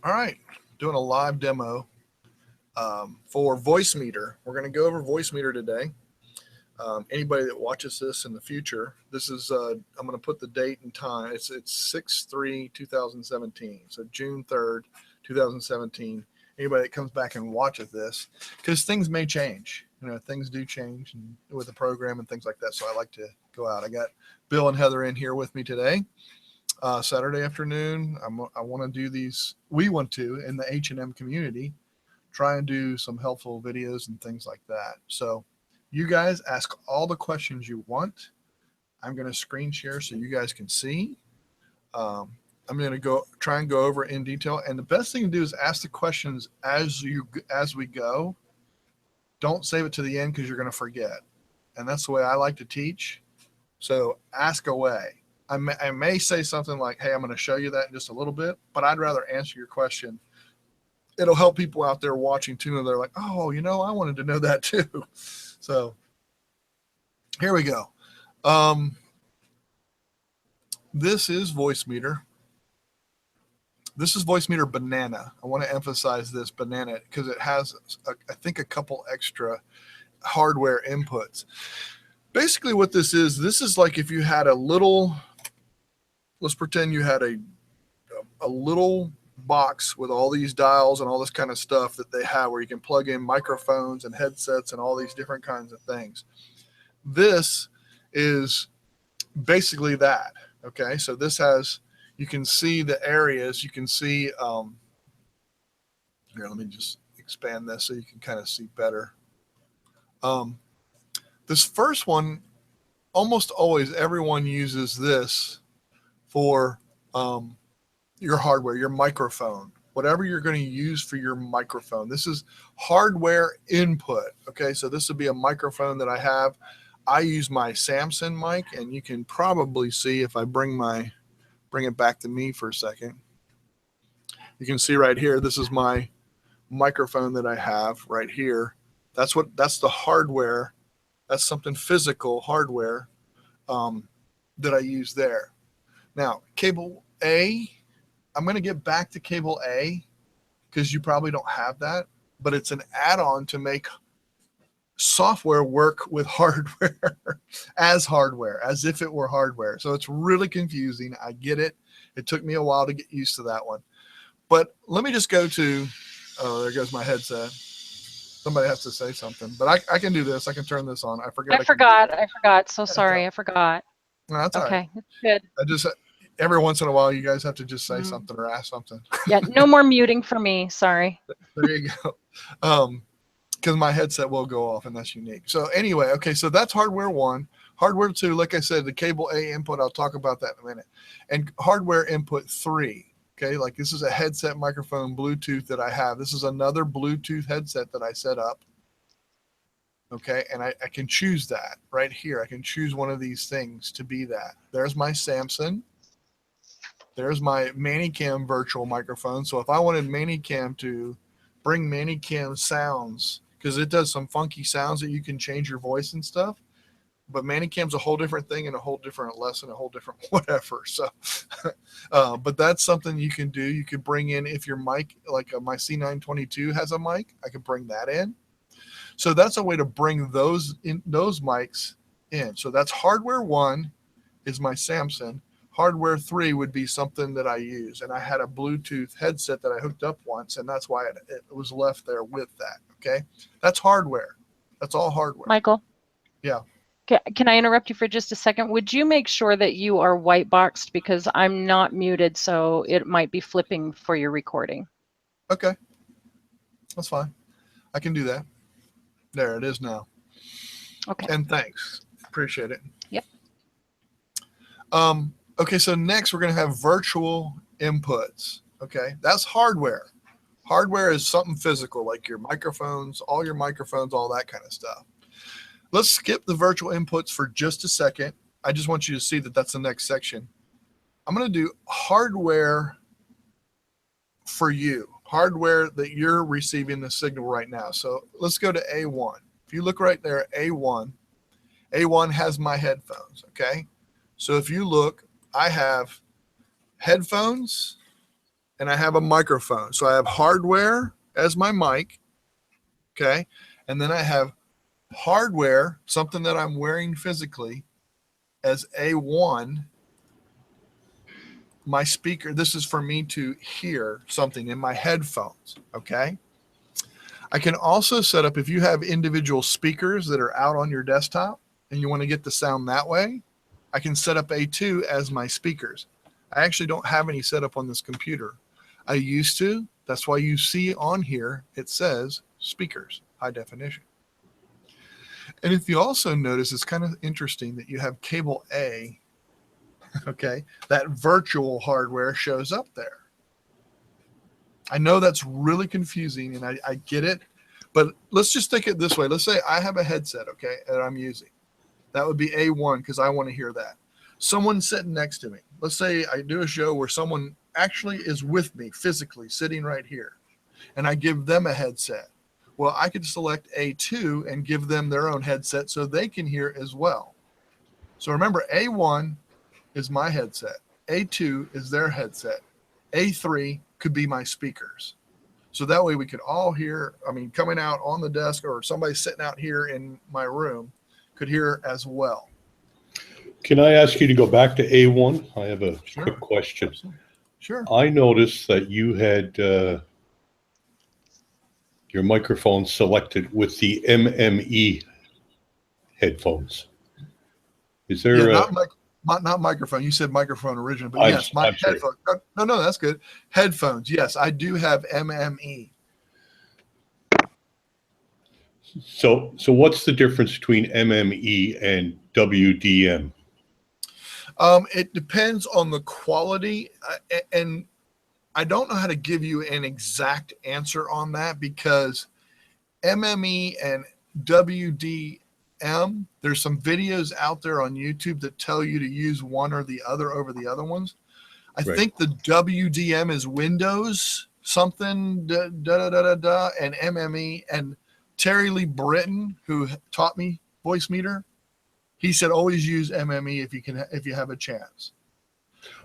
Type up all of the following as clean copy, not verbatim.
All right, doing a live demo for VoiceMeeter. We're going to go over VoiceMeeter today. Anybody that watches this in the future, this is I'm going to put the date and time. It's 6/3/2017, so June 3rd, 2017. Anybody that comes back and watches this, because things may change. Things do change with the program and things like that. So I like to go out. I got Bill and Heather in here with me today. Saturday afternoon, I want to do these. We want to, in the H&M community, try and do some helpful videos and things like that. So you guys ask all the questions you want. I'm going to screen share so you guys can see. I'm going to try and go over in detail. And the best thing to do is ask the questions as we go. Don't save it to the end because you're going to forget. And that's the way I like to teach. So ask away. I may say something like, hey, I'm going to show you that in just a little bit, but I'd rather answer your question. It'll help people out there watching too. And they're like, oh, I wanted to know that too. So here we go. This is VoiceMeeter. This is VoiceMeeter Banana. I want to emphasize this Banana because it has, I think, a couple extra hardware inputs. Basically what this is like if you had a little, let's pretend you had a little box with all these dials and all this kind of stuff that they have where you can plug in microphones and headsets and all these different kinds of things. This is basically that. Okay, so this has, you can see the areas, you can see, here, let me just expand this so you can kind of see better. This first one, almost always everyone uses this for your hardware, your microphone, whatever you're going to use for your microphone. This is hardware input. Okay, so this would be a microphone that I have. I use my Samson mic, and you can probably see if I bring it back to me for a second. You can see right here, this is my microphone that I have right here. That's the hardware. That's something physical hardware that I use there. Now, cable A, I'm going to get back to cable A because you probably don't have that, but it's an add-on to make software work with hardware as if it were hardware. So it's really confusing. I get it. It took me a while to get used to that one. But let me just go to, oh, there goes my headset. Somebody has to say something, but I can do this. I can turn this on. I forgot. I forgot. So sorry. I forgot. No, that's all right. Okay, that's good. I just, every once in a while, you guys have to just say something or ask something. Yeah, no more muting for me. Sorry. There you go. Because my headset will go off, and that's unique. So anyway, okay, so that's hardware 1. Hardware 2, like I said, the cable A input, I'll talk about that in a minute. And hardware input 3, okay, like this is a headset microphone Bluetooth that I have. This is another Bluetooth headset that I set up. Okay, and I can choose that right here. I can choose one of these things to be that. There's my Samson. There's my Manicam virtual microphone. So if I wanted Manicam to bring Manicam sounds, because it does some funky sounds that you can change your voice and stuff, but Manicam's a whole different thing and a whole different lesson, a whole different whatever. So, but that's something you can do. You could bring in, if your mic, like my C922 has a mic, I could bring that in. So that's a way to bring those mics in. So that's hardware 1 is my Samson. Hardware 3 would be something that I use. And I had a Bluetooth headset that I hooked up once, and that's why it was left there with that. Okay. That's hardware. That's all hardware. Michael? Yeah. Can I interrupt you for just a second? Would you make sure that you are white boxed, because I'm not muted, so it might be flipping for your recording. Okay. That's fine. I can do that. There it is now. Okay. And thanks. Appreciate it. Yep. Okay, so next we're going to have virtual inputs. Okay, that's hardware. Hardware is something physical, like your microphones, all that kind of stuff. Let's skip the virtual inputs for just a second. I just want you to see that that's the next section. I'm going to do hardware for you, hardware that you're receiving the signal right now. So let's go to A1. If you look right there, A1 has my headphones, okay? So if you look, I have headphones and I have a microphone. So I have hardware as my mic, okay? And then I have hardware, something that I'm wearing physically, as A1. My speaker, this is for me to hear something in my headphones, okay? I can also set up, if you have individual speakers that are out on your desktop and you want to get the sound that way, I can set up A2 as my speakers. I actually don't have any set up on this computer. I used to. That's why you see on here, it says speakers, high definition. And if you also notice, it's kind of interesting that you have cable A, okay? That virtual hardware shows up there. I know that's really confusing, and I get it, but let's just think it this way. Let's say I have a headset, okay, that I'm using. That would be A1 because I want to hear that. Someone sitting next to me. Let's say I do a show where someone actually is with me physically sitting right here, and I give them a headset. Well, I could select A2 and give them their own headset so they can hear as well. So remember, A1 is my headset. A2 is their headset. A3 could be my speakers. So that way we could all hear, I mean, coming out on the desk or somebody sitting out here in my room could hear as well. Can I ask you to go back to A1? I have a quick question. Absolutely. Sure. I noticed that you had your microphone selected with the MME headphones. Is there not microphone? You said microphone originally, but yes, my headphones. No, that's good. Headphones. Yes, I do have MME. So what's the difference between MME and WDM? It depends on the quality, and I don't know how to give you an exact answer on that because MME and WDM, there's some videos out there on YouTube that tell you to use one or the other over the other ones. I think the WDM is Windows something, and MME, and Terry Lee Britton, who taught me VoiceMeeter, he said always use MME if you have a chance.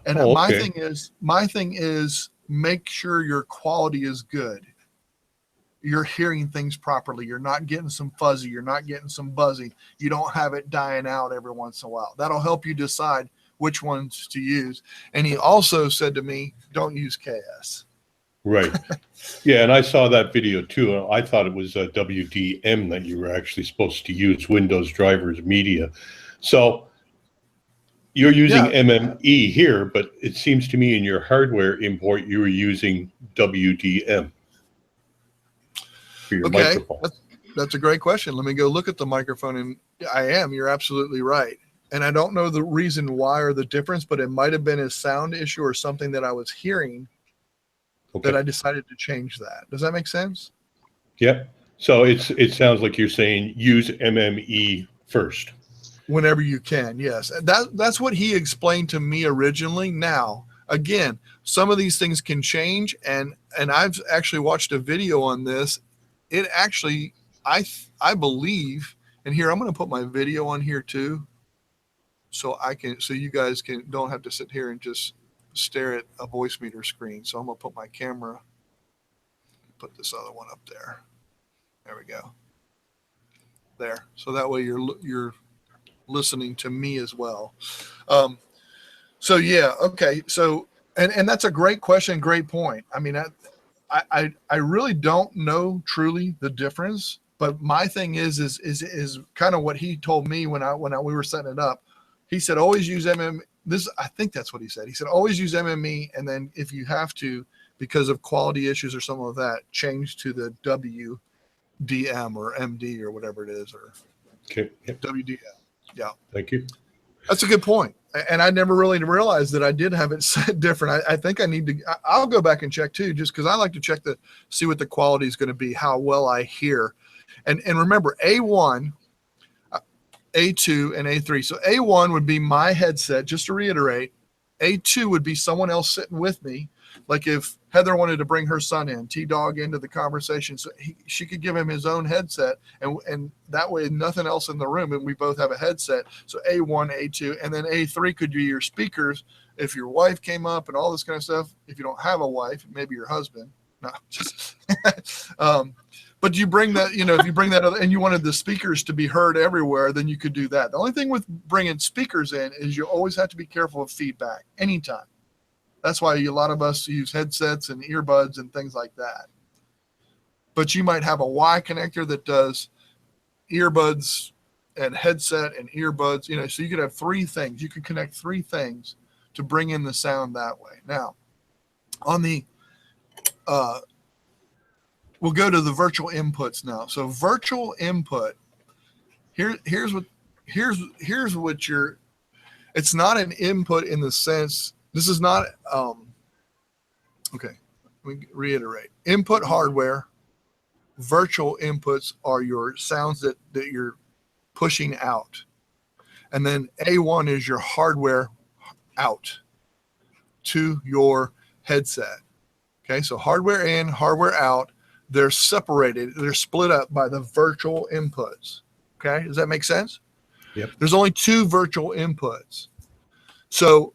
And my thing is make sure your quality is good. You're hearing things properly. You're not getting some fuzzy. You're not getting some buzzy. You don't have it dying out every once in a while. That'll help you decide which ones to use. And he also said to me, don't use KS. Right. Yeah, and I saw that video too. I thought it was WDM that you were actually supposed to use, Windows Drivers Media. So you're using MME here, but it seems to me in your hardware import you were using WDM for your microphone. That's a great question. Let me go look at the microphone, and you're absolutely right. And I don't know the reason why or the difference, but it might have been a sound issue or something that I was hearing that I decided to change that. Does that make sense? Yeah. So it sounds like you're saying use MME first. Whenever you can, yes. That's what he explained to me originally. Now, again, some of these things can change, and I've actually watched a video on this. It actually, I believe, and here I'm going to put my video on here too, so you guys don't have to sit here and just stare at a VoiceMeeter screen. So I'm going to put my camera, put this other one up there. There we go. There. So that way you're listening to me as well. So yeah, okay. So and that's a great question, great point. I mean, I really don't know truly the difference, but my thing is kind of what he told me when we were setting it up. He said always use MME. I think that's what he said. He said always use MME, and then if you have to, because of quality issues or something like that, change to the WDM or MD or whatever it is, or WDM. Yeah. Thank you. That's a good point. And I never really realized that I did have it set different. I think I'll go back and check too, just because I like to check see what the quality is going to be, how well I hear. And remember, A1, A2, and A3. So A1 would be my headset, just to reiterate. A2 would be someone else sitting with me. Like if Heather wanted to bring her son in, T-Dog, into the conversation, so she could give him his own headset, and that way nothing else in the room, and we both have a headset. So A1, A2, and then A3 could be your speakers if your wife came up and all this kind of stuff. If you don't have a wife, maybe your husband. No, just but you bring that, if you bring that other, and you wanted the speakers to be heard everywhere, then you could do that. The only thing with bringing speakers in is you always have to be careful of feedback anytime. That's why a lot of us use headsets and earbuds and things like that. But you might have a Y connector that does earbuds and headset and earbuds, so you could have three things. You could connect three things to bring in the sound that way. Now, on the we'll go to the virtual inputs now. So virtual input, here's what it's not an input in the sense, this is not, okay, let me reiterate. Input hardware, virtual inputs are your sounds that you're pushing out. And then A1 is your hardware out to your headset. Okay, so hardware in, hardware out. They're separated. They're split up by the virtual inputs. Okay, does that make sense? Yep. There's only two virtual inputs. So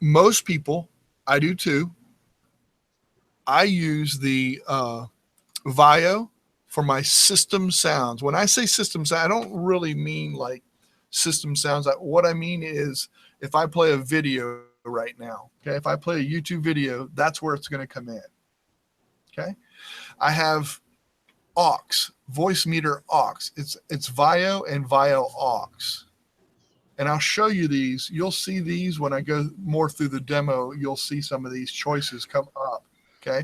most people, I do too, I use the VIO for my system sounds. When I say system sound, I don't really mean like system sounds. What I mean is if I play a video right now, okay, if I play a YouTube video, that's where it's going to come in. Okay. I have aux, VoiceMeeter aux. It's VIO and VIO aux. And I'll show you these. You'll see these when I go more through the demo. You'll see some of these choices come up. Okay.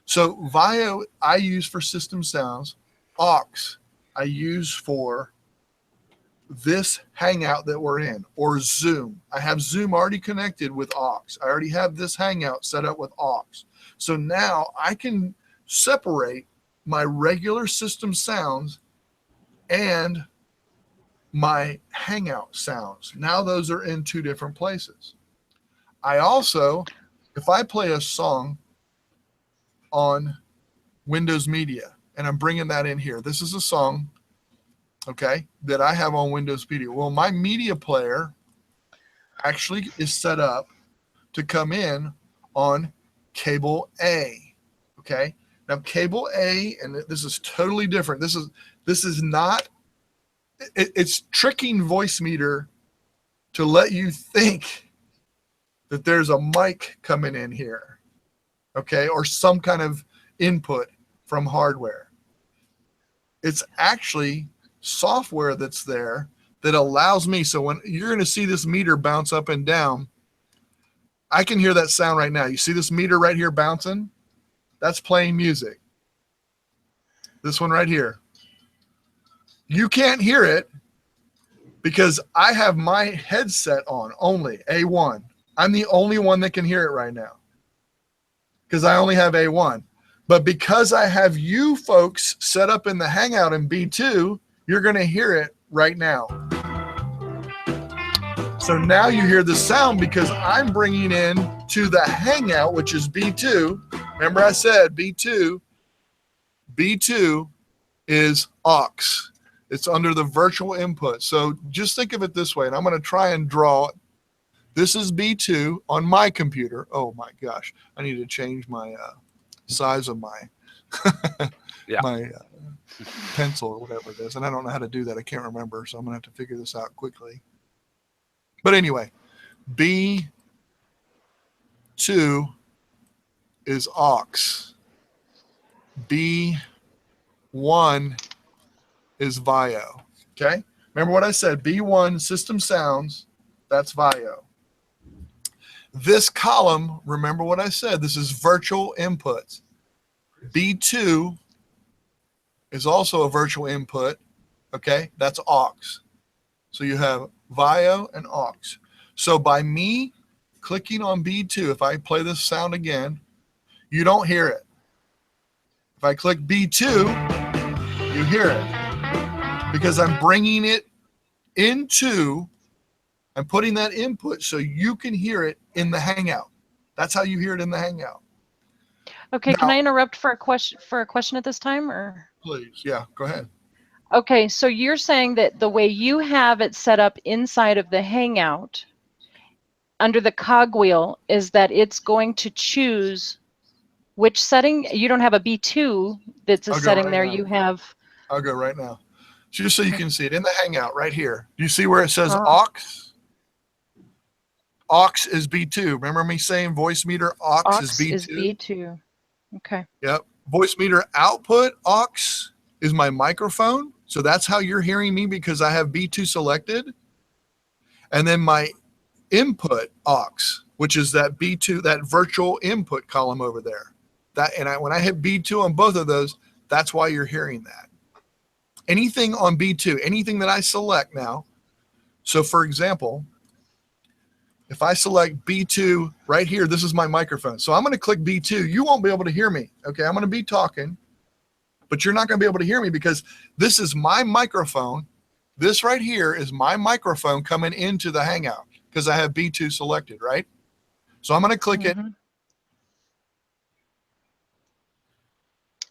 So VIO I use for system sounds. Aux I use for this Hangout that we're in, or Zoom. I have Zoom already connected with aux. I already have this Hangout set up with aux. So now I can separate my regular system sounds and my Hangout sounds. Now those are in two different places. I also, if I play a song on Windows Media, and I'm bringing that in here, this is a song, okay, that I have on Windows Media. Well, my media player actually is set up to come in on cable A, okay? Now, cable A, and this is totally different. This is not, it's tricking VoiceMeeter to let you think that there's a mic coming in here, okay, or some kind of input from hardware. It's actually software that's there that allows me, so when you're going to see this meter bounce up and down, I can hear that sound right now. You see this meter right here bouncing? That's playing music. This one right here. You can't hear it because I have my headset on only, A1. I'm the only one that can hear it right now because I only have A1. But because I have you folks set up in the Hangout in B2, you're going to hear it right now. So now you hear the sound because I'm bringing in to the Hangout, which is B2. Remember I said B2. B2 is aux. It's under the virtual input. So just think of it this way, and I'm going to try and draw it. This is B2 on my computer. Oh my gosh, I need to change my size of my my pencil or whatever it is, and I don't know how to do that. I can't remember, so I'm going to have to figure this out quickly. But anyway, B2 is aux. B1 is VIO. Okay? Remember what I said, B1 system sounds, that's VIO. This column, remember what I said, this is virtual inputs. B2 is also a virtual input, okay? That's aux. So you have VIO and aux. So by me clicking on B2, if I play this sound again, you don't hear it. If I click B2, you hear it because I'm bringing it into, I'm putting that input so you can hear it in the Hangout. That's how you hear it in the Hangout. Okay, can Now- I interrupt for a question at this time, or? Please, yeah, go ahead. Okay, so you're saying that the way you have it set up inside of the Hangout under the cogwheel is that it's going to choose which setting. You don't have a B2 that's a I'll go setting right there. now. You have. I'll go right now. So just so you can see it in the Hangout right here. Do you see where it says Uh-huh. aux? Aux is B2. Remember me saying VoiceMeeter aux is B2? Is B2. Okay. Yep. VoiceMeeter output aux is my microphone. So that's how you're hearing me because I have B2 selected. And then my input aux, which is that B2, that virtual input column over there. When I hit B2 on both of those, that's why you're hearing that. Anything on B2, anything that I select now. So for example, if I select B2 right here, this is my microphone. So I'm going to click B2. You won't be able to hear me. Okay. I'm going to be talking, but you're not going to be able to hear me because this is my microphone. This right here is my microphone coming into the Hangout because I have B2 selected, right? So I'm going to click it.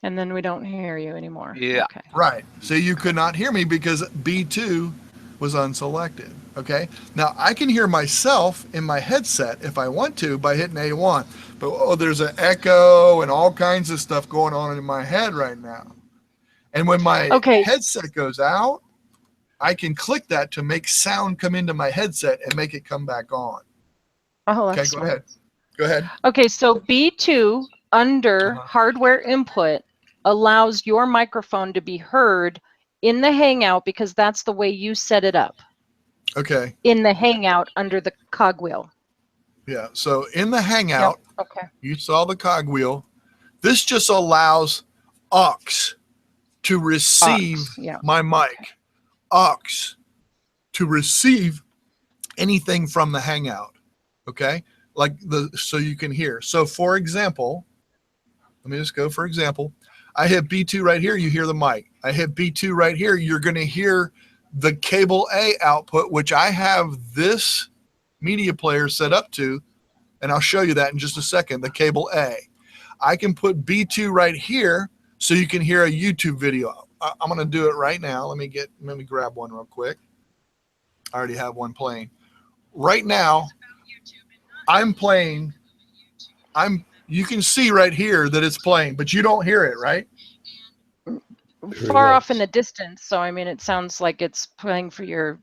And then we don't hear you anymore. Yeah. Okay. Right. So you could not hear me because B2 was unselected. Okay. Now I can hear myself in my headset if I want to by hitting A1, but there's an echo and all kinds of stuff going on in my head right now. And when my headset goes out, I can click that to make sound come into my headset and make it come back on. Oh, Okay, go ahead. Go ahead. Okay, so B2 under hardware input allows your microphone to be heard in the Hangout because that's the way you set it up. Okay. In the Hangout under the cogwheel. Yeah. So in the Hangout, okay, you saw the cogwheel. This just allows aux to receive my mic. Aux to receive anything from the Hangout. Okay. So you can hear. So for example, let me just go for example. I hit B2 right here, you hear the mic. I hit B2 right here, you're going to hear the cable A output, which I have this media player set up to, and I'll show you that in just a second, the cable A. I can put B2 right here so you can hear a YouTube video. I'm going to do it right now. Let me grab one real quick. I already have one playing. Right now, I'm playing. You can see right here that it's playing, but you don't hear it, right? Far off in the distance, so I mean, it sounds like it's playing through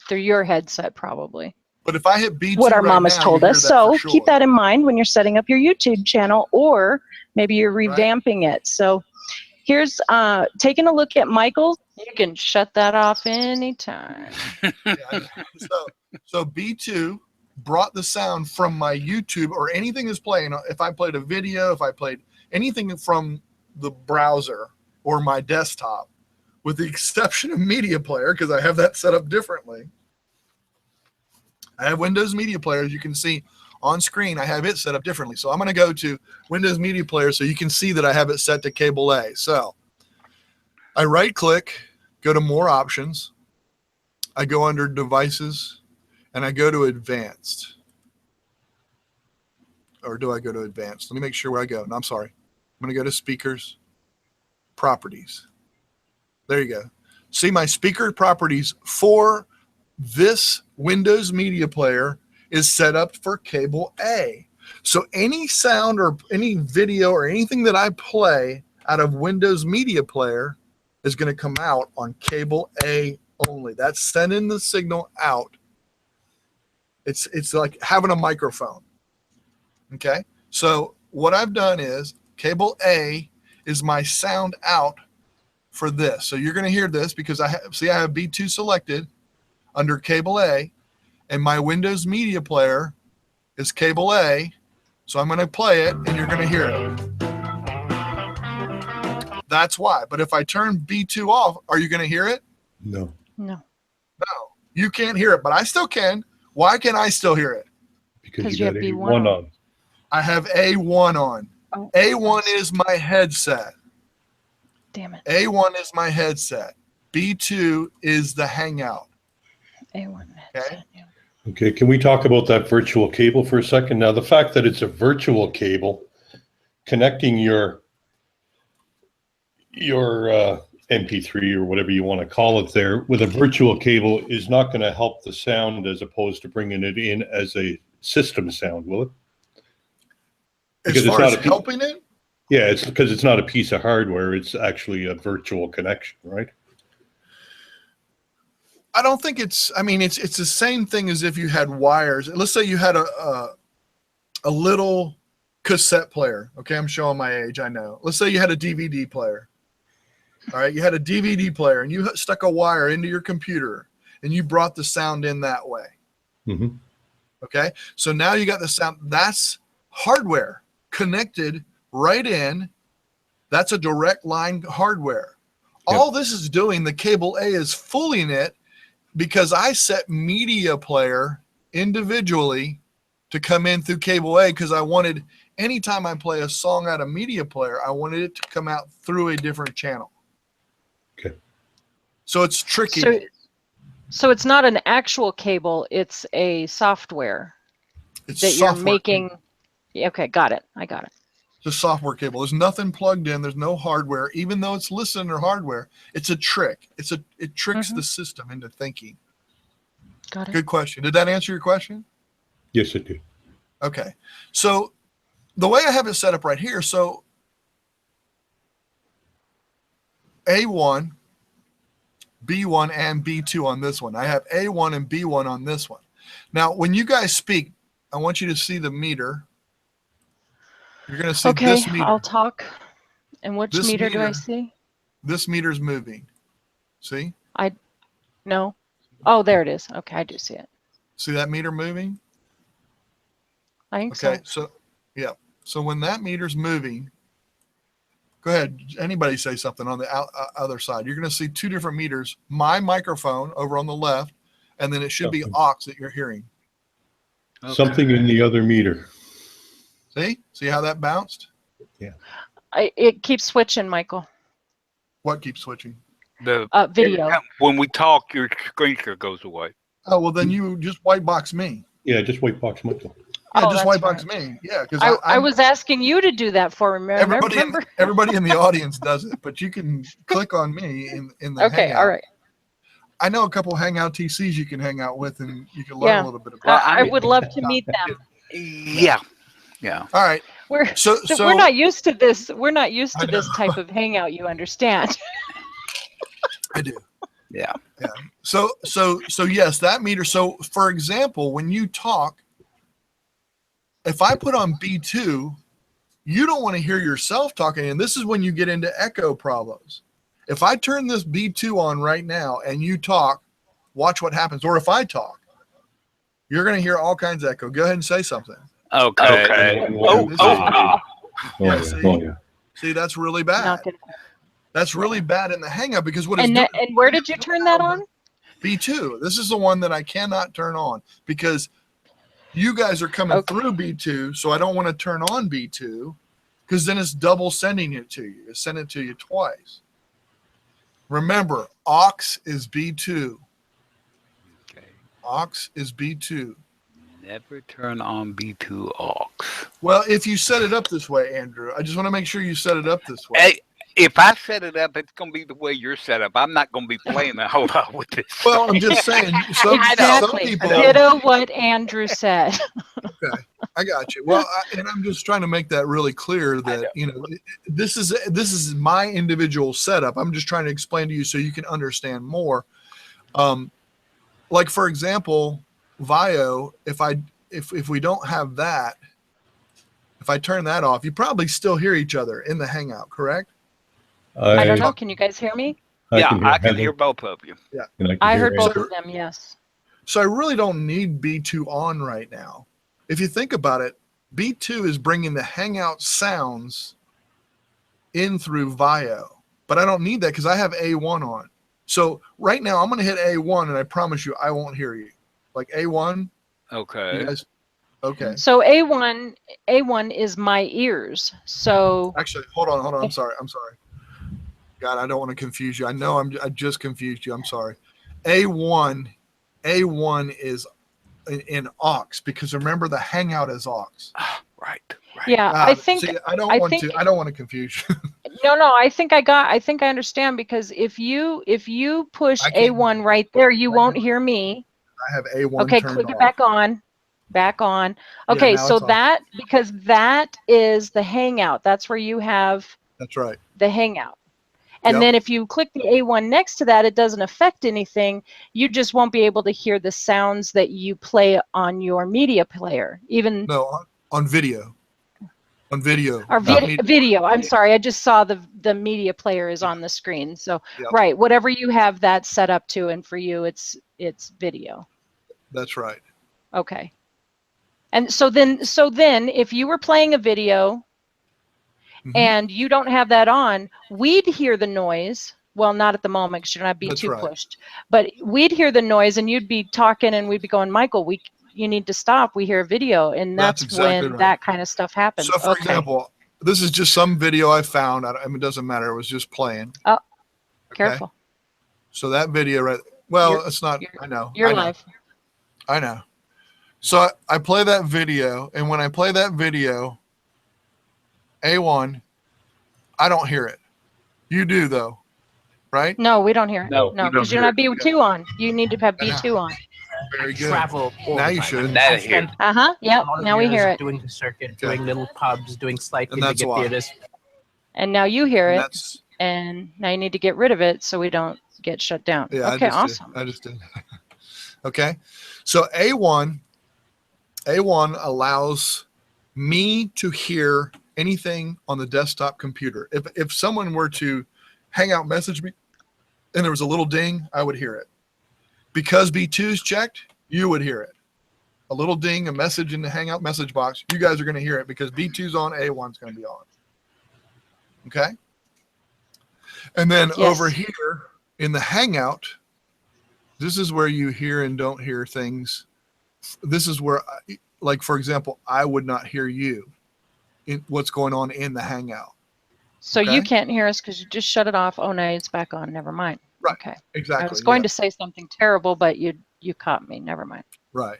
your headset, probably. But if I hit B2 what our right mom has now, told you us. hear that So for sure. keep that in mind when you're setting up your YouTube channel, or maybe you're revamping it. So here's taking a look at Michael's. You can shut that off anytime. So B2 brought the sound from my YouTube or anything that's playing. If I played a video, if I played anything from the browser or my desktop, with the exception of Media Player, because I have that set up differently. I have Windows Media Player, as you can see on screen. I have it set up differently. So I'm going to go to Windows Media Player so you can see that I have it set to cable A. So I right click, go to more options. I go under devices and I go to advanced. Or do I go to advanced? Let me make sure where I go. No, I'm sorry. I'm going to go to speakers, properties. There you go. See, my speaker properties for this Windows Media Player is set up for cable A. So any sound or any video or anything that I play out of Windows Media Player is going to come out on cable A only. That's sending the signal out. It's like having a microphone. Okay. So what I've done is cable A is my sound out for this. So you're going to hear this because I have B2 selected under cable A, and my Windows Media Player is cable A. So I'm going to play it and you're going to hear it. That's why. But if I turn B2 off, are you going to hear it? No. No. No, you can't hear it, but I still can. Why can I still hear it? Because you got A1 on. I have A1 on. Oh. A1 is my headset. Damn it. A1 is my headset. B2 is the Hangout. A1 headset. Okay. Okay, can we talk about that virtual cable for a second? Now, the fact that it's a virtual cable connecting your MP3 or whatever you want to call it there with a virtual cable is not going to help the sound as opposed to bringing it in as a system sound, will it? As far as helping it? Yeah, it's because it's not a piece of hardware. It's actually a virtual connection, right? I don't think it's, I mean, it's the same thing as if you had wires. Let's say you had a little cassette player. Okay, I'm showing my age, I know. Let's say you had a DVD player. All right, you had a DVD player and you stuck a wire into your computer and you brought the sound in that way. Mm-hmm. Okay, so now you got the sound. That's hardware connected right in. That's a direct line hardware. Yep. All this is doing, the cable A is fooling it because I set media player individually to come in through cable A because I wanted, anytime I play a song out of media player, I wanted it to come out through a different channel. Okay. So it's tricky. So it's not an actual cable, it's a software It's that you're software making. cable. Okay, got it. I got it. It's a software cable. There's nothing plugged in. There's no hardware. Even though it's listener hardware, it's a trick. It tricks the system into thinking. Got it. Good question. Did that answer your question? Yes, it did. Okay. So the way I have it set up right here, so A1, B1, and B2 on this one. I have A1 and B1 on this one. Now, when you guys speak, I want you to see the meter. You're going to see this meter. I'll talk. And which This meter do I meter. see? This meter's moving. See? No. Oh, there it is. Okay, I do see it. See that meter moving? I think Okay, so. so yeah. So when that meter's moving, go ahead. Anybody say something on the other side. You're going to see two different meters. My microphone over on the left, and then it should be aux that you're hearing. Okay. Something in the other meter. See how that bounced? Yeah. It keeps switching, Michael. What keeps switching? The video. When we talk, your screen share goes away. Oh, well, then you just white box me. Yeah, just white box Michael. Yeah, Oh, just that's white box right. me. Yeah, because I was asking you to do that for me. everybody in the audience does it, but you can click on me in the Okay, Hangout. all right. I know a couple Hangout TCs you can hang out with, and you can learn a little bit about. I would love to meet them. Yeah. Yeah. All right. We're not used to this. We're not used to this type of hangout. You understand? I do. Yeah. Yeah. So yes, that meter. So for example, when you talk, if I put on B2, you don't want to hear yourself talking, and this is when you get into echo problems. If I turn this B2 on right now and you talk, watch what happens. Or if I talk, you're going to hear all kinds of echo. Go ahead and say something. Okay. See, that's really bad. That's really bad in the Hangout because what and where did you turn that on? B2. This is the one that I cannot turn on because you guys are coming through B2, so I don't want to turn on B2 because then it's double sending it to you. It's sending it to you twice. Remember, aux is B2. Okay. Aux is B2. Never turn on B2 aux. Well, if you set it up this way, Andrew, I just want to make sure you set it up this way. Hey, if I set it up, it's going to be the way you're set up. I'm not going to be playing a whole lot with this. Well, I'm just saying. Some people. Ditto what Andrew said. Okay, I got you. Well, and I'm just trying to make that really clear that this is my individual setup. I'm just trying to explain to you so you can understand more. Like for example, Vio. If we don't have that, if I turn that off, you probably still hear each other in the Hangout, correct? I don't know. Can you guys hear me? I can hear both of you. Yeah, I heard both of them. Yes. So I really don't need B2 on right now. If you think about it, B2 is bringing the Hangout sounds in through Vio, but I don't need that because I have A1 on. So right now I'm going to hit A1, and I promise you I won't hear you. Like A1. Okay. You guys, okay. So A1 is my ears. So actually, hold on. I'm sorry. God, I don't want to confuse you. I know I just confused you. I'm sorry. A1 is in aux because remember the Hangout is aux. Right. Yeah, I think See, I don't I want think to. I don't want to confuse you. no, I think I understand, because if you push I can't. A1 right there, you won't hear me. I have A1 Okay, turned click it off. back on. Back on. Yeah, Okay, now so it's on. that, because that is the Hangout. That's where you have That's right. the Hangout. And Yep. then if you click the A1 next to that, it doesn't affect anything. You just won't be able to hear the sounds that you play on your media player. Even No, on video. On video. our not media. video. I'm sorry, I just saw the media player is on the screen. So Yep. right, whatever you have that set up to, and for you it's video. That's right. Okay. And so then if you were playing a video Mhm. and you don't have that on, we'd hear the noise. Well, not at the moment because you're not That's B2 right. pushed, but we'd hear the noise and you'd be talking and we'd be going, Michael, you need to stop. We hear a video, and That's that's exactly when right. that kind of stuff happens. So, for Okay. example, this is just some video I found. I mean, it doesn't matter. It was just playing. Oh, Okay? careful. So that video, right? Well, You're- it's not. you're- I know. You're I know. live. I know. So I play that video, and when I play that video, A1, I don't hear it. You do though, right? No, we don't hear it. No, No, we don't because you're hear not B2 on. You need to have B2 on. Very good. Travel all Now the you time. should. Now I I hear spent Uh-huh. Yep. a lot of Now we years hear it. doing the circuit, Okay. doing little pubs, doing slight And that's ticket why. theaters. And now you hear And it. that's And now you need to get rid of it so we don't get shut down. yeah. Okay, I just awesome. did. I just did. Okay. So A1 allows me to hear anything on the desktop computer. If someone were to hang out message me and there was a little ding, I would hear it. Because B2 is checked, you would hear it. A little ding, a message in the Hangout message box, you guys are going to hear it because B2's on, A1's going to be on. Okay? And then Yes. over here in the Hangout, this is where you hear and don't hear things. This is where, like, for example, I would not hear you in what's going on in the Hangout. So you Okay. can't hear us because you just shut it off. Oh, no, it's back on. Never mind. Right. Okay. Exactly. I was going yeah, to say something terrible, but you caught me. Never mind. Right.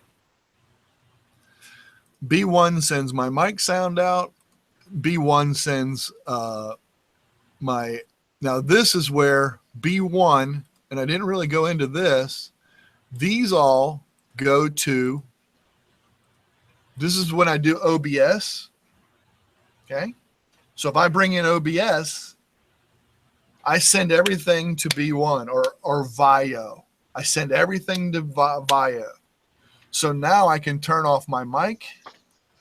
B1 sends my mic sound out. B1 sends my, now this is where B1, and I didn't really go into this, these all go to, this is when I do OBS. Okay. So if I bring in OBS, I send everything to B1 or VIO. I send everything to VIO. So now I can turn off my mic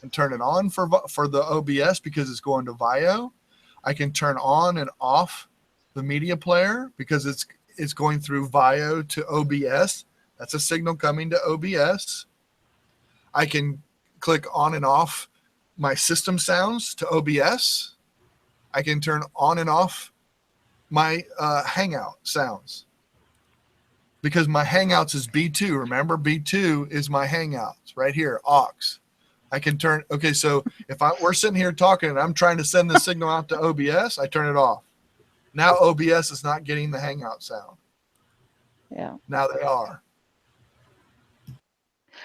and turn it on for the OBS because it's going to VIO. I can turn on and off the media player because it's going through VIO to OBS. That's a signal coming to OBS. I can click on and off my system sounds to OBS. I can turn on and off my Hangout sounds because my Hangouts is B2. Remember, B2 is my Hangouts right here, aux. I can turn, okay, so if we're sitting here talking and I'm trying to send the signal out to OBS, I turn it off. Now OBS is not getting the Hangout sound. Yeah. Now they are.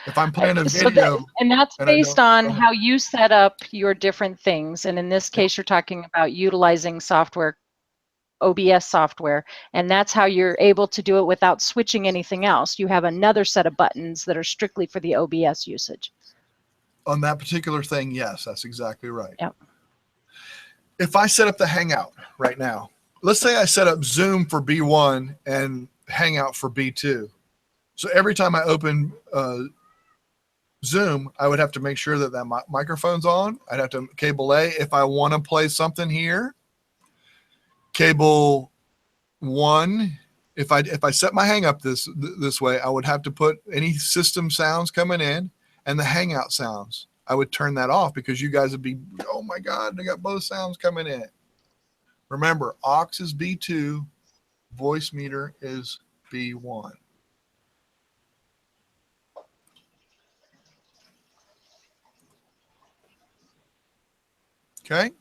If I'm playing a So video. and that's and I based don't- on how you set up your different things. And in this case, you're talking about utilizing software, OBS software, and that's how you're able to do it without switching anything else. You have another set of buttons that are strictly for the OBS usage. On that particular thing, yes, that's exactly right. Yep. If I set up the Hangout right now, let's say I set up Zoom for B1 and Hangout for B2. So every time I open Zoom, I would have to make sure that that microphone's on. I'd have to cable A. If I want to play something here, cable 1. If I set my hang up this way, I would have to put any system sounds coming in and the Hangout sounds. I would turn that off because you guys would be, oh my God, they got both sounds coming in. Remember, aux is B2, VoiceMeeter is B1. Okay.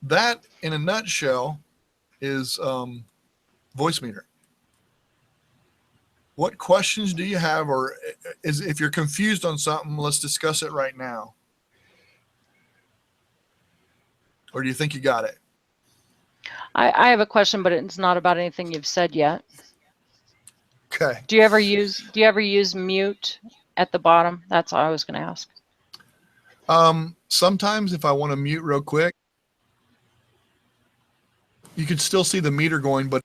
That, in a nutshell, is VoiceMeeter. What questions do you have, or if you're confused on something, let's discuss it right now. Or do you think you got it? I have a question, but it's not about anything you've said yet. Okay. Do you ever use mute at the bottom? That's all I was going to ask. Sometimes if I want to mute real quick, you could still see the meter going, but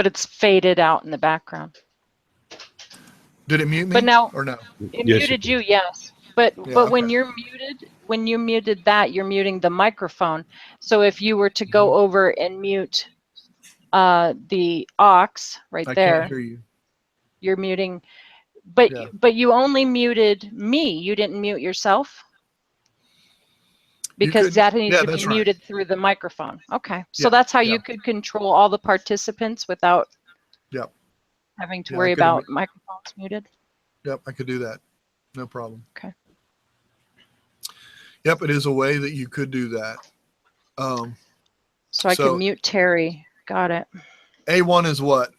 it's faded out in the background. did it mute me? But now or no? It Yes, muted it you, yes. But Yeah, when okay. you're muted, when you muted that, you're muting the microphone. So if you were to go over and mute the aux right I there, can't hear you. you're muting. But Yeah. but you only muted me. You didn't mute yourself because could- that needs yeah, to be that's right. muted through the microphone. Okay, so Yeah, that's how yeah. you could control all the participants without Yep. having to Yeah, I worry could've about microphones muted. Yep, I could do that. No problem. Okay. Yep, it is a way that you could do that. So I So- can mute Terry. Got it. A1 is what?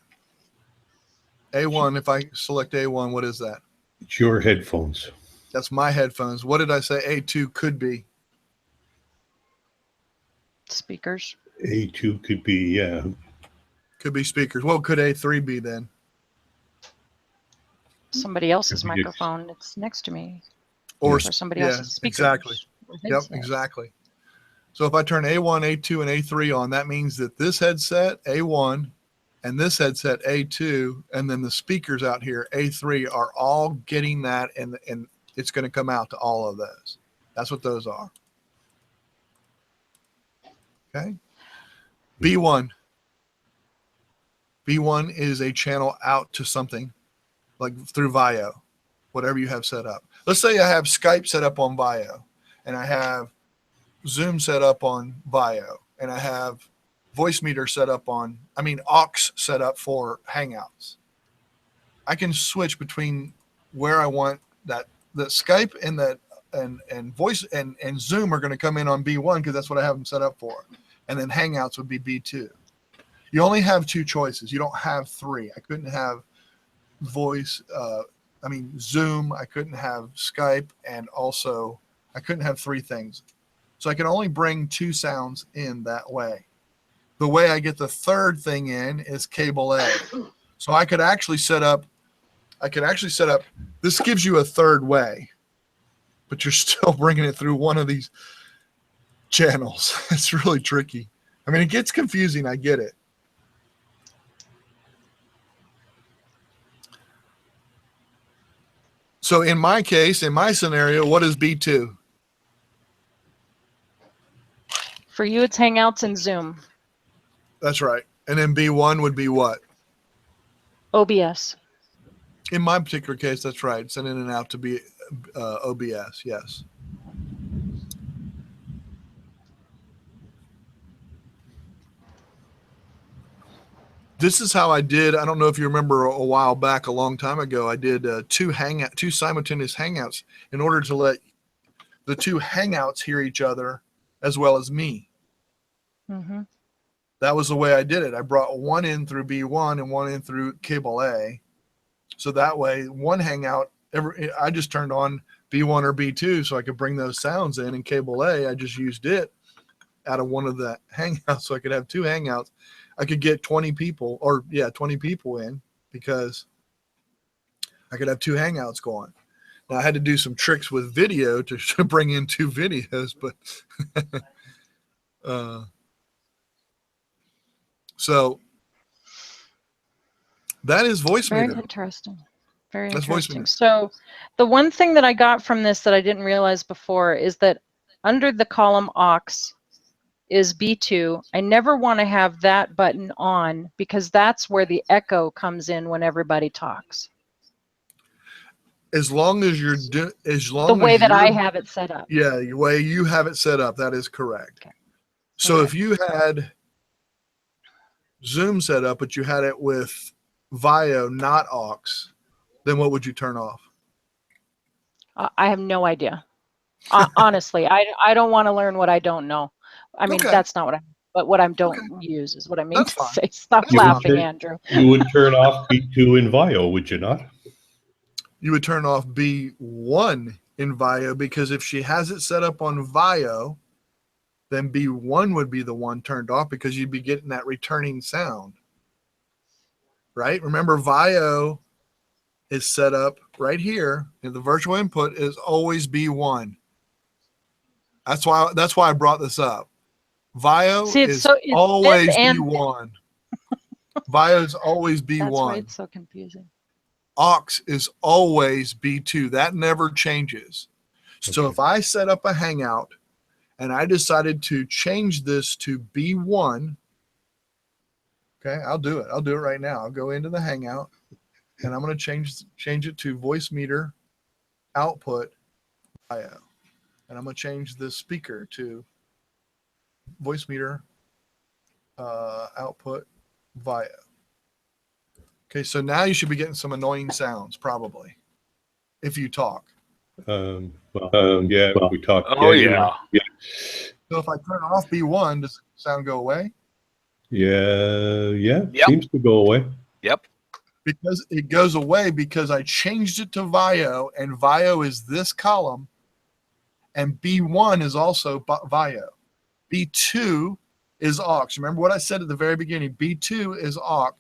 A1, if I select A1, what is that? It's your headphones. That's my headphones. What did I say A2 could be? Speakers. A2 could be, yeah. Could be speakers. What could A3 be then? Somebody else's Could be just- microphone. It's next to me. Or Or somebody else's speakers. exactly. or Yep, headset. exactly. So if I turn A1, A2, and A3 on, that means that this headset, A1, and this headset, A2, and then the speakers out here, A3, are all getting that, and it's going to come out to all of those. That's what those are. Okay. B1. B1 is a channel out to something, like through VIO, whatever you have set up. Let's say I have Skype set up on VIO, and I have Zoom set up on VIO, and I have VoiceMeeter set up on, aux set up for Hangouts. I can switch between where I want that. The Skype and that and voice and Zoom are going to come in on B1 because that's what I have them set up for, and then Hangouts would be B2. You only have two choices. You don't have three. I couldn't have Zoom. I couldn't have Skype, and also I couldn't have three things. So I can only bring two sounds in that way. The way I get the third thing in is cable A. So I could actually set up, this gives you a third way, but you're still bringing it through one of these channels. It's really tricky. It gets confusing. I get it. So in my case, in my scenario, what is B2? For you, it's Hangouts and Zoom. That's right. And then B1 would be what? OBS. In my particular case, that's right. It's an in and out to be OBS. Yes. This is how I did. I don't know if you remember a while back, a long time ago, I did two simultaneous hangouts in order to let the two hangouts hear each other as well as me. Mm-hmm. That was the way I did it. I brought one in through B1 and one in through cable A. So that way, one hangout, I just turned on B1 or B2 so I could bring those sounds in. And cable A, I just used it out of one of the hangouts so I could have two hangouts. I could get 20 people in because I could have two hangouts going. Now I had to do some tricks with video to bring in two videos, but so that is VoiceMeeter. Very interesting. Very That's interesting. VoiceMeeter. So the one thing that I got from this that I didn't realize before is that under the column aux is B2. I never want to have that button on because that's where the echo comes in when everybody talks. As long as you're The way that I have it set up. Yeah, the way you have it set up, that is correct. Okay. So Okay. if you had Zoom set up, but you had it with VIO, not aux, then what would you turn off? I have no idea. Honestly, I don't want to learn what I don't know. Okay. That's not what but what I don't use is what I mean That's to fine. say. Stop You would laughing, turn- Andrew. You would turn off B2 in VIO, would you not? You would turn off B1 in VIO, because if she has it set up on VIO, then B1 would be the one turned off because you'd be getting that returning sound, right? Remember, VIO is set up right here, and the virtual input is always B1. That's why I brought this up. VIO is always B1. VIO is always B1. That's why it's so confusing. aux is always B2. That never changes. So if I set up a Hangout and I decided to change this to B1, okay, I'll do it. I'll do it right now. I'll go into the Hangout and I'm going to change it to VoiceMeeter output VIO. And I'm going to change the speaker to VoiceMeeter output VIO. Okay, so now you should be getting some annoying sounds, probably, if you talk. Yeah, we talk. Oh, yeah. So if I turn off B1, does the sound go away? Yeah, Yep. seems to go away. Yep. Because it goes away because I changed it to VIO, and VIO is this column, and B1 is also VIO. B2 is aux. Remember what I said at the very beginning? B2 is aux.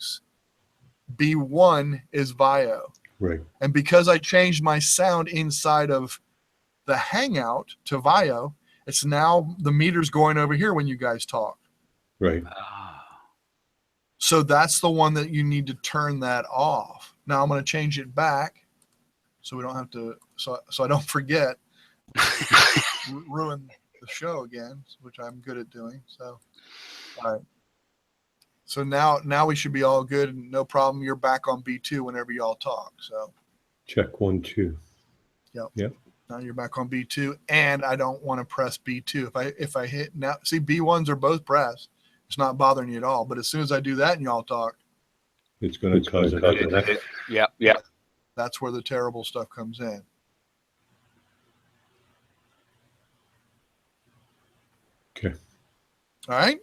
B1 is VIO. Right. And because I changed my sound inside of the Hangout to VIO, it's now the meter's going over here when you guys talk. Right. So that's the one that you need to turn that off. Now I'm going to change it back so we don't have to, so I don't forget, ruin the show again, which I'm good at doing. So, all right. So now we should be all good and no problem. You're back on B2 whenever y'all talk. So check 1, 2. Yep. Now you're back on B2, and I don't want to press B2. If I hit now, see, B1s are both pressed. It's not bothering you at all. But as soon as I do that and y'all talk, it's going to cause it. Yeah. That's where the terrible stuff comes in. Okay. All right.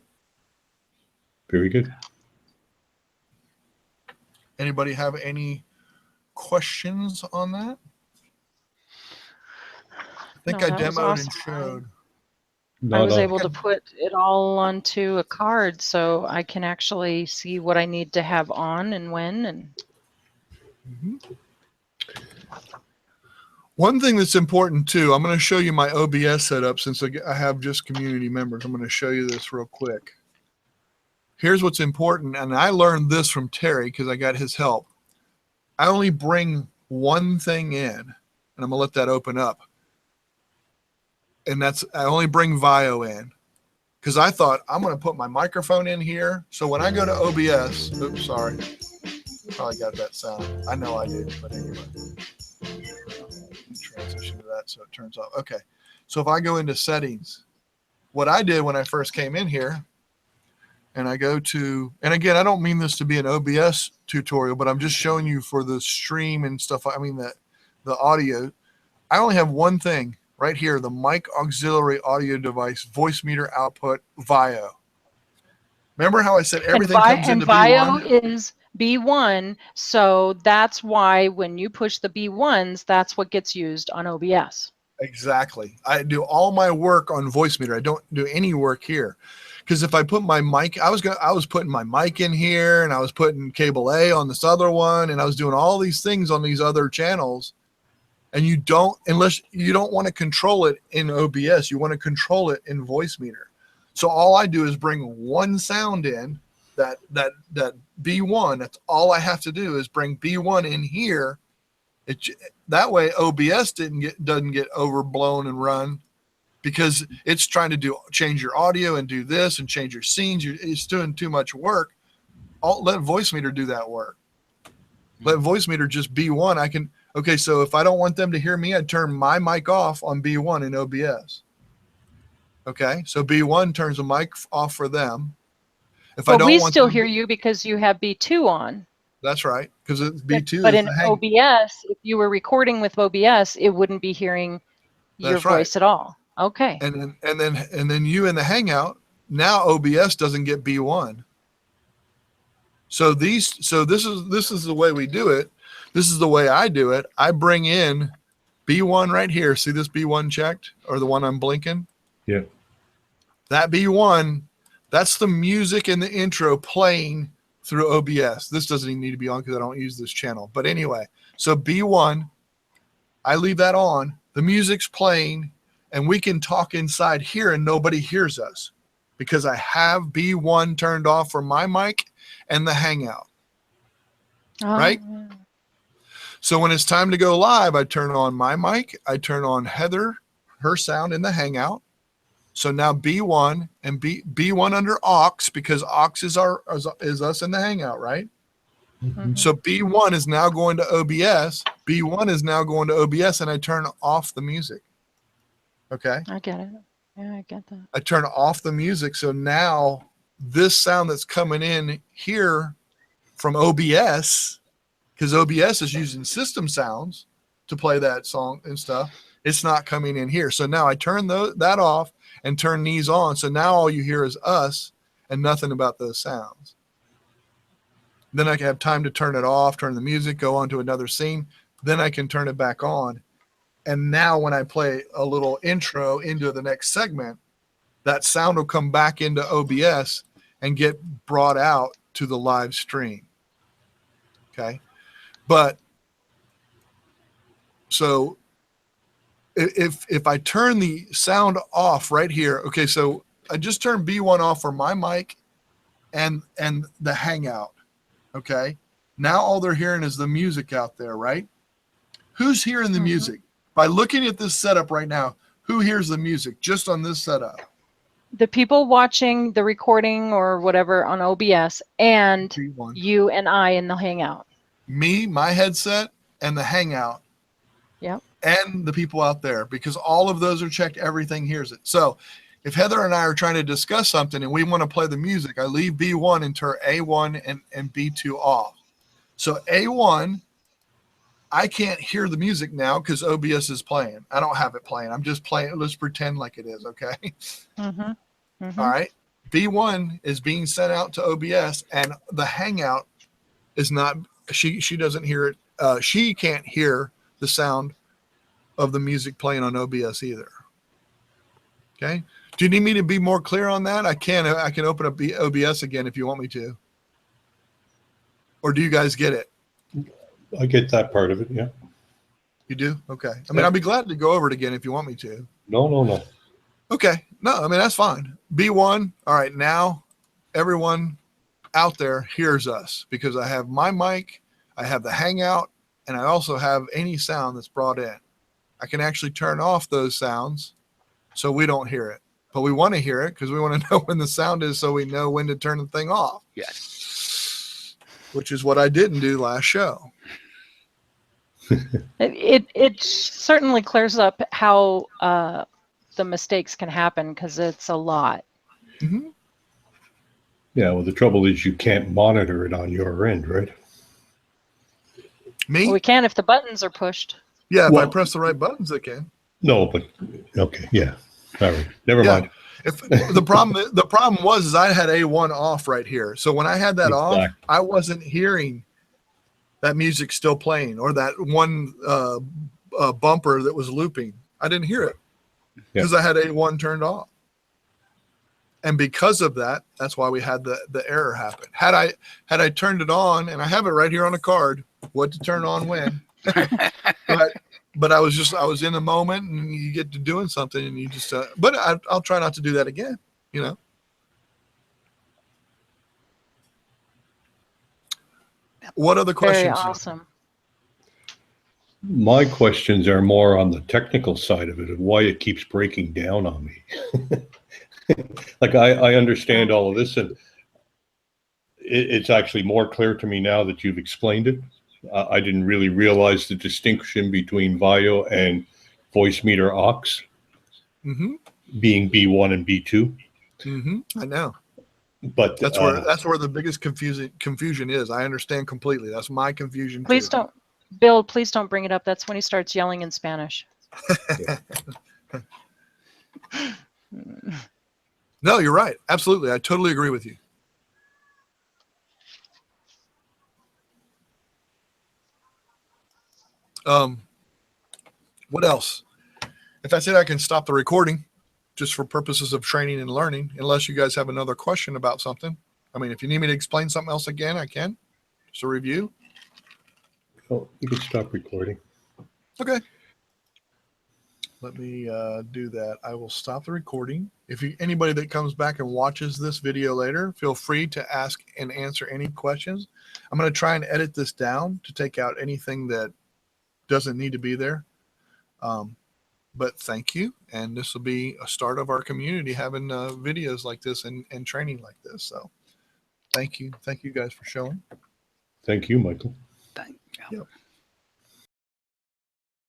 Very good. Anybody have any questions on that? I think I demoed and showed. I was able to put it all onto a card so I can actually see what I need to have on and when. And one thing that's important too, I'm going to show you my OBS setup since I have just community members. I'm going to show you this real quick. Here's what's important, and I learned this from Terry because I got his help. I only bring one thing in, and I'm going to let that open up. And I only bring VIO in because I thought I'm going to put my microphone in here. So when I go to OBS, oops, sorry. Probably got that sound. I know I did, but anyway. Transition to that so it turns off. Okay. So if I go into settings, what I did when I first came in here, and I go to, and again, I don't mean this to be an OBS tutorial, but I'm just showing you for the stream and stuff. I mean, the audio, I only have one thing right here, the mic auxiliary audio device, VoiceMeeter output VIO. Remember how I said everything comes into VIO B1? is B1, so that's why when you push the B1s, that's what gets used on OBS. Exactly. I do all my work on VoiceMeeter. I don't do any work here. Because if I put my mic, I was putting my mic in here, and I was putting cable A on this other one, and I was doing all these things on these other channels. And you don't, unless you don't want to control it in OBS, you want to control it in VoiceMeeter. So all I do is bring one sound in, that B1. That's all I have to do is bring B1 in here. That way OBS doesn't get overblown and run. Because it's trying to change your audio and do this and change your scenes. It's doing too much work. Let VoiceMeeter do that work. Let VoiceMeeter just B1. Okay, so if I don't want them to hear me, I'd turn my mic off on B1 in OBS. Okay, so B1 turns the mic off for them. But we still hear you because you have B2 on. That's right, because it's B2. But in OBS, if you were recording with OBS, it wouldn't be hearing your voice at all. Okay. And then you in the Hangout, now OBS doesn't get B1. So this is the way we do it. This is the way I do it. I bring in B1 right here. See this B1 checked, or the one I'm blinking? Yeah. That B1, that's the music in the intro playing through OBS. This doesn't even need to be on because I don't use this channel. But anyway, so B1, I leave that on. The music's playing, and we can talk inside here, and nobody hears us because I have B1 turned off for my mic and the Hangout. Right? So when it's time to go live, I turn on my mic, I turn on Heather, her sound in the Hangout. So now B1 and B1 under aux, because aux is us in the Hangout, right? Mm-hmm. So B1 is now going to OBS. B1 is now going to OBS, and I turn off the music. Okay. I get it. Yeah, I get that. I turn off the music. So now this sound that's coming in here from OBS, because OBS is using system sounds to play that song and stuff, it's not coming in here. So now I turn that off and turn these on. So now all you hear is us and nothing about those sounds. Then I can have time to turn it off, turn the music, go on to another scene. Then I can turn it back on. And now when I play a little intro into the next segment, that sound will come back into OBS and get brought out to the live stream. Okay. But so if I turn the sound off right here, okay, so I just turned B1 off for my mic and the Hangout. Okay. Now all they're hearing is the music out there, right? Who's hearing the music? By looking at this setup right now, who hears the music just on this setup? The people watching the recording or whatever on OBS and B1. you and I in the Hangout. Me, my headset, and the Hangout. Yep. And the people out there, because all of those are checked. Everything hears it. So if Heather and I are trying to discuss something and we want to play the music, I leave B1 and turn A1 and B2 off. So A1, I can't hear the music now because OBS is playing. I don't have it playing. I'm just playing. Let's pretend like it is. Okay. Mm-hmm. Mm-hmm. All right. B1 is being sent out to OBS, and the Hangout is not, she doesn't hear it. She can't hear the sound of the music playing on OBS either. Okay. Do you need me to be more clear on that? I can open up OBS again if you want me to. Or do you guys get it? I get that part of it. Yeah. You do? Okay. I mean, I'd be glad to go over it again if you want me to. No. Okay. No, I mean, that's fine. B1. All right. Now everyone out there hears us because I have my mic, I have the Hangout, and I also have any sound that's brought in. I can actually turn off those sounds so we don't hear it. But we want to hear it because we want to know when the sound is so we know when to turn the thing off. Yes. Which is what I didn't do last show. It certainly clears up how the mistakes can happen because it's a lot. Mm-hmm. Yeah, well, the trouble is you can't monitor it on your end, right? Me? Well, we can if the buttons are pushed. Yeah, if I Well- press the right buttons, I can. No, but okay, yeah. All right, never Yeah. mind. If the problem was I had A1 off right here. So when I had that off, Exactly. I wasn't hearing that music still playing or that one bumper that was looping. I didn't hear it because I had A1 turned off. And because of that, that's why we had the error happen. Had I turned it on, and I have it right here on a card, what to turn on when. But I was in the moment, and you get to doing something, and you just. But I'll try not to do that again. You know. What other questions? Very awesome. My questions are more on the technical side of it, of why it keeps breaking down on me. Like I understand all of this, and it's actually more clear to me now that you've explained it. I didn't really realize the distinction between VIO and VoiceMeeter aux being B1 and B2. I know. But That's where the biggest confusion is. I understand completely. That's my confusion. Please don't, Bill. Please don't bring it up. That's when he starts yelling in Spanish. No, you're right. Absolutely, I totally agree with you. What else? If that's it, I can stop the recording just for purposes of training and learning, unless you guys have another question about something. I mean, if you need me to explain something else again, I can. Just a review. Oh, you can stop recording. Okay. Let me do that. I will stop the recording. If anybody that comes back and watches this video later, feel free to ask and answer any questions. I'm going to try and edit this down to take out anything that doesn't need to be there. But thank you. And this will be a start of our community having videos like this and training like this. So thank you. Thank you guys for showing. Thank you, Michael. Thank you. Yep.